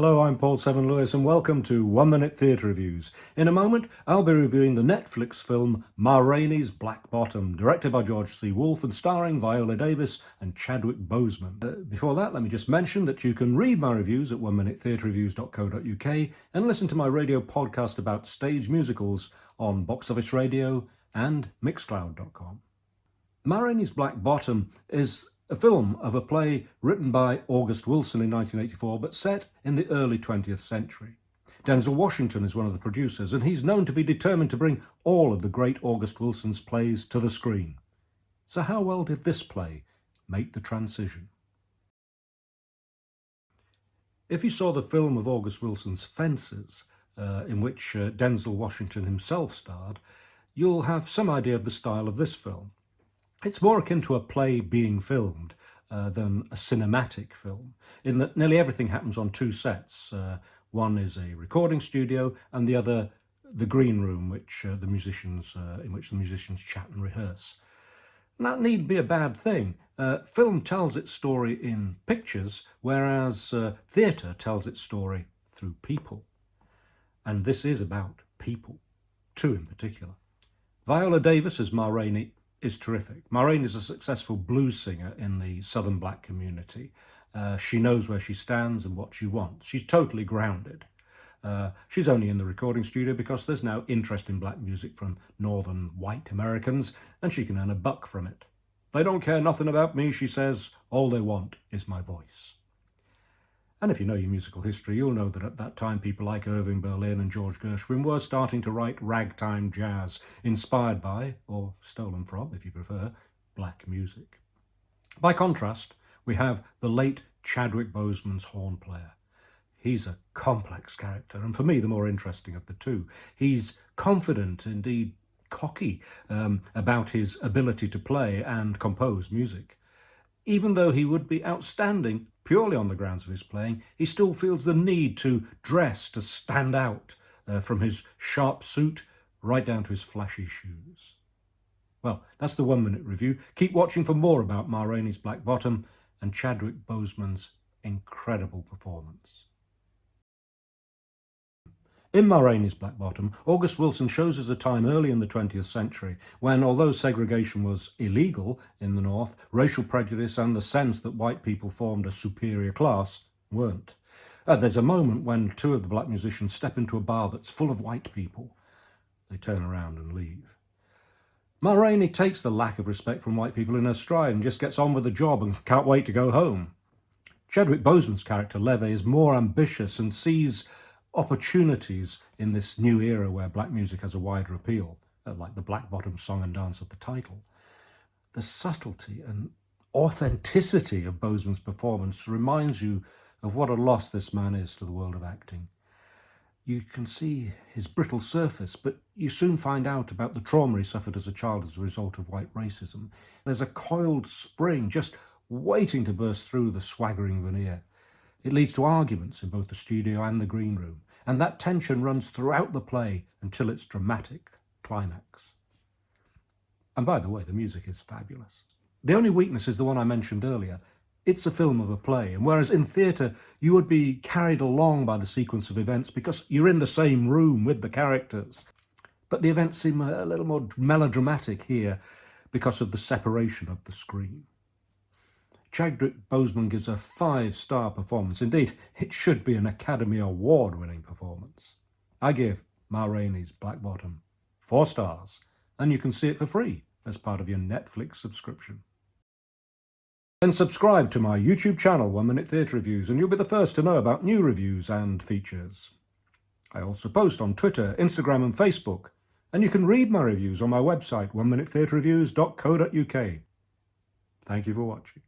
Hello, I'm Paul Seven Lewis and welcome to 1 Minute Theatre Reviews. In a moment, I'll be reviewing the Netflix film Ma Rainey's Black Bottom, directed by George C. Wolfe and starring Viola Davis and Chadwick Boseman. Before that, let me just mention that you can read my reviews at 1minutetheatreReviews.co.uk and listen to my radio podcast about stage musicals on Box Office Radio and Mixcloud.com. Ma Rainey's Black Bottom is a film of a play written by August Wilson in 1984, but set in the early 20th century. Denzel Washington is one of the producers, and he's known to be determined to bring all of the great August Wilson's plays to the screen. So how well did this play make the transition? If you saw the film of August Wilson's Fences, in which Denzel Washington himself starred, you'll have some idea of the style of this film. It's more akin to a play being filmed than a cinematic film, in that nearly everything happens on two sets. One is a recording studio, and the other the green room, in which the musicians chat and rehearse. And that need be a bad thing. Film tells its story in pictures, whereas theatre tells its story through people. And this is about people, two in particular. Viola Davis as Ma Rainey is terrific. Ma Rainey is a successful blues singer in the Southern black community. She knows where she stands and what she wants. She's totally grounded. She's only in the recording studio because there's now interest in black music from northern white Americans, and she can earn a buck from it. They don't care nothing about me, she says. All they want is my voice. And if you know your musical history, you'll know that at that time people like Irving Berlin and George Gershwin were starting to write ragtime jazz, inspired by, or stolen from, if you prefer, black music. By contrast, we have the late Chadwick Boseman's horn player. He's a complex character, and for me, the more interesting of the two. He's confident, indeed cocky, about his ability to play and compose music. Even though he would be outstanding purely on the grounds of his playing, he still feels the need to dress to stand out, from his sharp suit right down to his flashy shoes. Well, that's the 1 Minute Review. Keep watching for more about Ma Rainey's Black Bottom and Chadwick Boseman's incredible performance. In Ma Rainey's Black Bottom, August Wilson shows us a time early in the 20th century when, although segregation was illegal in the North, racial prejudice and the sense that white people formed a superior class weren't. There's a moment when two of the black musicians step into a bar that's full of white people. They turn around and leave. Ma Rainey takes the lack of respect from white people in her stride and just gets on with the job and can't wait to go home. Chadwick Boseman's character, Levy, is more ambitious and sees opportunities in this new era where black music has a wider appeal, like the Black Bottom song and dance of the title. The subtlety and authenticity of Boseman's performance reminds you of what a loss this man is to the world of acting. You can see his brittle surface, but you soon find out about the trauma he suffered as a child as a result of white racism. There's a coiled spring just waiting to burst through the swaggering veneer. It leads to arguments in both the studio and the green room, and that tension runs throughout the play until its dramatic climax. And by the way, the music is fabulous. The only weakness is the one I mentioned earlier. It's a film of a play, and whereas in theatre you would be carried along by the sequence of events because you're in the same room with the characters, but the events seem a little more melodramatic here because of the separation of the screen. Chadwick Boseman gives a 5-star performance. Indeed, it should be an Academy Award-winning performance. I give Ma Rainey's Black Bottom 4 stars, and you can see it for free as part of your Netflix subscription. Then subscribe to my YouTube channel, 1 Minute Theatre Reviews, and you'll be the first to know about new reviews and features. I also post on Twitter, Instagram and Facebook, and you can read my reviews on my website, 1minutetheatreReviews.co.uk. Thank you for watching.